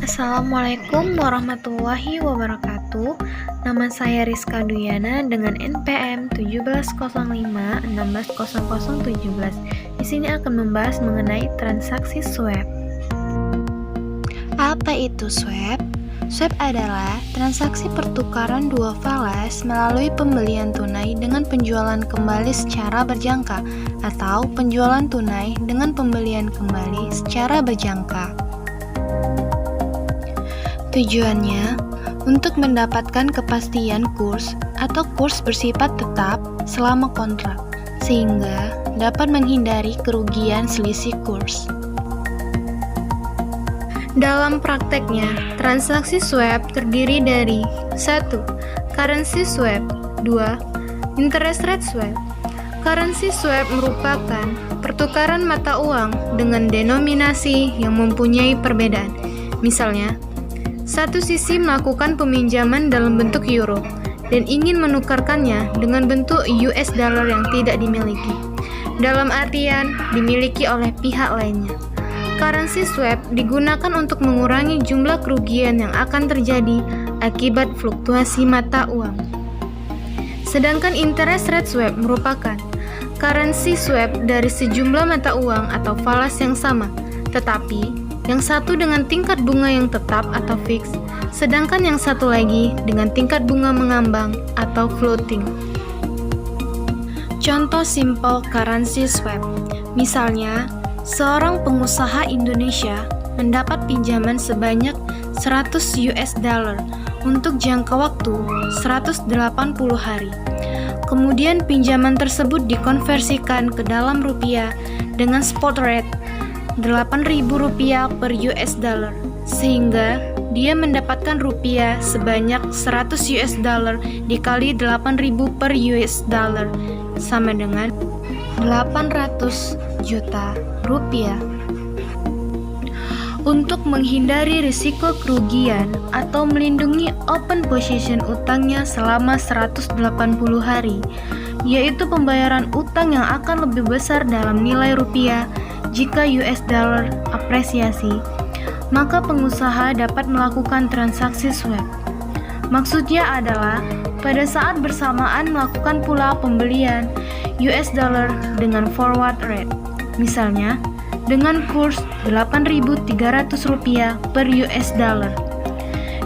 Assalamualaikum warahmatullahi wabarakatuh. Nama saya Rizka Duyana dengan NPM 1705160017. Di sini akan membahas mengenai transaksi swap. Apa itu swap? Swap adalah transaksi pertukaran dua falas melalui pembelian tunai dengan penjualan kembali secara berjangka atau penjualan tunai dengan pembelian kembali secara berjangka. Tujuannya untuk mendapatkan kepastian kurs atau kurs bersifat tetap selama kontrak, sehingga dapat menghindari kerugian selisih kurs. Dalam prakteknya, transaksi swap terdiri dari 1. Currency swap. 2. Interest rate swap. Currency swap merupakan pertukaran mata uang dengan denominasi yang mempunyai perbedaan. Misalnya, satu sisi melakukan peminjaman dalam bentuk euro dan ingin menukarkannya dengan bentuk US dollar yang tidak dimiliki, dalam artian dimiliki oleh pihak lainnya. Currency swap digunakan untuk mengurangi jumlah kerugian yang akan terjadi akibat fluktuasi mata uang. Sedangkan interest rate swap merupakan currency swap dari sejumlah mata uang atau falas yang sama, tetapi yang satu dengan tingkat bunga yang tetap atau fix, sedangkan yang satu lagi dengan tingkat bunga mengambang atau floating. Contoh simple currency swap. Misalnya, seorang pengusaha Indonesia mendapat pinjaman sebanyak 100 US dollar untuk jangka waktu 180 hari. Kemudian pinjaman tersebut dikonversikan ke dalam rupiah dengan spot rate Rp8.000 per US dollar, sehingga dia mendapatkan rupiah sebanyak 100 US dollar dikali 8.000 per US dollar sama dengan 800 juta rupiah. Untuk menghindari risiko kerugian atau melindungi open position utangnya selama 180 hari, yaitu pembayaran utang yang akan lebih besar dalam nilai rupiah jika US dollar apresiasi, maka pengusaha dapat melakukan transaksi swap. Maksudnya adalah pada saat bersamaan melakukan pula pembelian US dollar dengan forward rate, misalnya dengan kurs Rp8.300 per US dollar.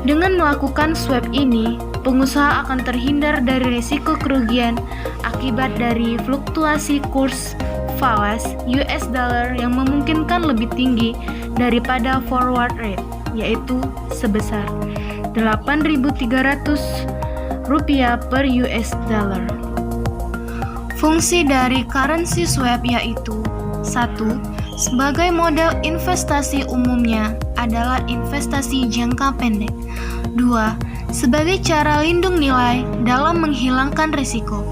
Dengan melakukan swap ini, pengusaha akan terhindar dari risiko kerugian akibat dari fluktuasi kurs falas US dollar yang memungkinkan lebih tinggi daripada forward rate, yaitu sebesar Rp8.300 per US dollar. Fungsi dari currency swap yaitu 1. Sebagai model investasi umumnya adalah investasi jangka pendek. 2. Sebagai cara lindung nilai dalam menghilangkan risiko.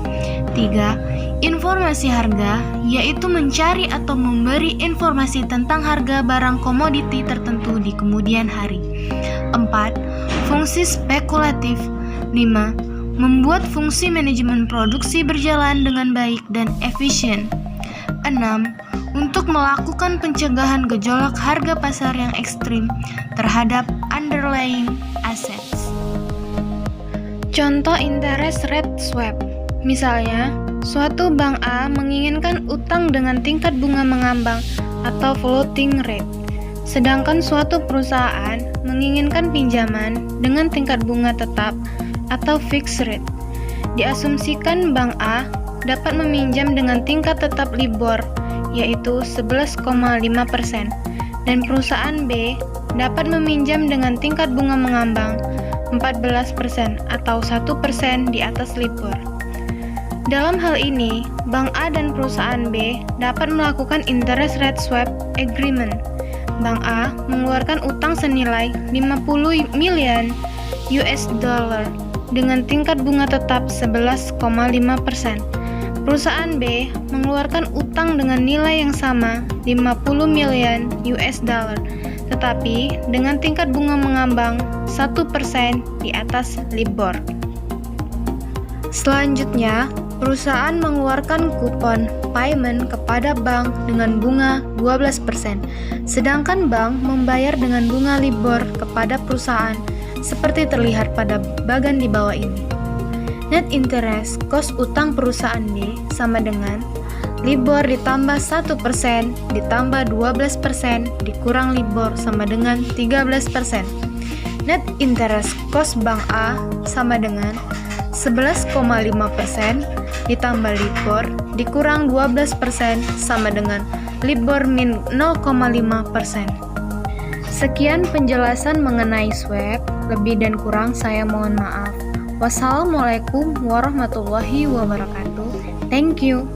3. Informasi harga, yaitu mencari atau memberi informasi tentang harga barang komoditi tertentu di kemudian hari. 4. Fungsi spekulatif. 5. Membuat fungsi manajemen produksi berjalan dengan baik dan efisien. 6. Untuk melakukan pencegahan gejolak harga pasar yang ekstrim terhadap underlying assets. Contoh interest rate swap. Misalnya, suatu bank A menginginkan utang dengan tingkat bunga mengambang atau floating rate, sedangkan suatu perusahaan menginginkan pinjaman dengan tingkat bunga tetap atau fixed rate. Diasumsikan bank A dapat meminjam dengan tingkat tetap LIBOR, yaitu 11,5%, dan perusahaan B dapat meminjam dengan tingkat bunga mengambang 14% atau 1% di atas LIBOR. Dalam hal ini, Bank A dan perusahaan B dapat melakukan interest rate swap agreement. Bank A mengeluarkan utang senilai 50 million US dollar dengan tingkat bunga tetap 11,5%. Perusahaan B mengeluarkan utang dengan nilai yang sama 50 million US dollar, tetapi dengan tingkat bunga mengambang 1% di atas LIBOR. Selanjutnya, perusahaan mengeluarkan kupon payment kepada bank dengan bunga 12%, sedangkan bank membayar dengan bunga LIBOR kepada perusahaan seperti terlihat pada bagan di bawah ini. Net interest cost utang perusahaan D sama dengan LIBOR ditambah 1% ditambah 12% dikurang LIBOR sama dengan 13%. Net interest cost bank A sama dengan 11,5% ditambah LIBOR dikurang 12% sama dengan LIBOR min 0,5%. Sekian penjelasan mengenai swap, lebih dan kurang saya mohon maaf. Wassalamualaikum warahmatullahi wabarakatuh. Thank you.